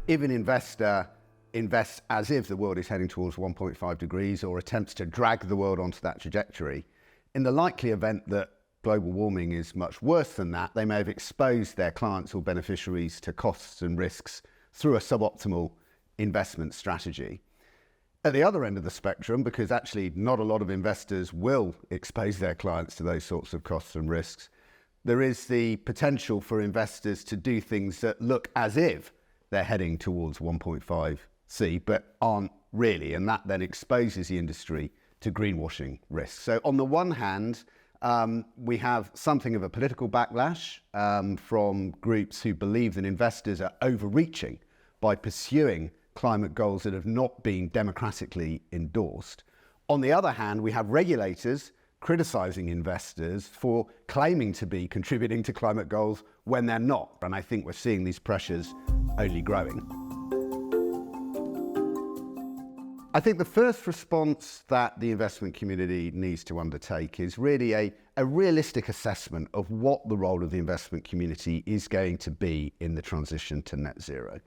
if an investor invests as if the world is heading towards 1.5 degrees or attempts to drag the world onto that trajectory, in the likely event that global warming is much worse than that, they may have exposed their clients or beneficiaries to costs and risks through a suboptimal investment strategy. At the other end of the spectrum, because actually not a lot of investors will expose their clients to those sorts of costs and risks, there is the potential for investors to do things that look as if they're heading towards 1.5C, but aren't really, and that then exposes the industry to greenwashing risks. So on the one hand, we have something of a political backlash from groups who believe that investors are overreaching by pursuing climate goals that have not been democratically endorsed. On the other hand, we have regulators criticising investors for claiming to be contributing to climate goals when they're not. And I think we're seeing these pressures only growing. I think the first response that the investment community needs to undertake is really a realistic assessment of what the role of the investment community is going to be in the transition to net zero.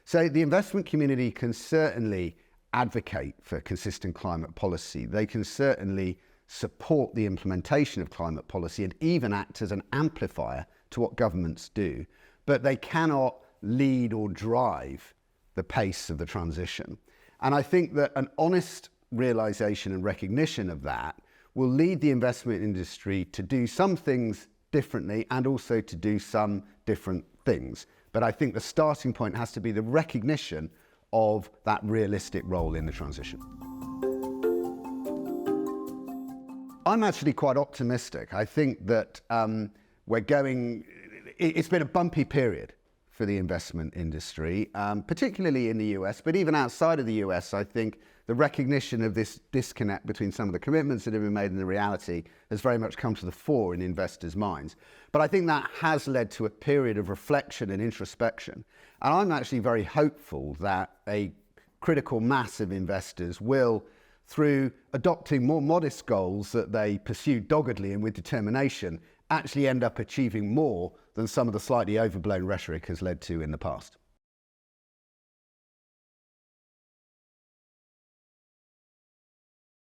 So the investment community can certainly advocate for consistent climate policy. They can certainly support the implementation of climate policy and even act as an amplifier to what governments do. But they cannot lead or drive the pace of the transition. And I think that an honest realization and recognition of that will lead the investment industry to do some things differently and also to do some different things. But I think the starting point has to be the recognition of that realistic role in the transition. I'm actually quite optimistic. I think that it's been a bumpy period for the investment industry, particularly in the US, but even outside of the US, I think the recognition of this disconnect between some of the commitments that have been made and the reality has very much come to the fore in investors' minds. But I think that has led to a period of reflection and introspection. And I'm actually very hopeful that a critical mass of investors will, through adopting more modest goals that they pursue doggedly and with determination, actually end up achieving more than some of the slightly overblown rhetoric has led to in the past.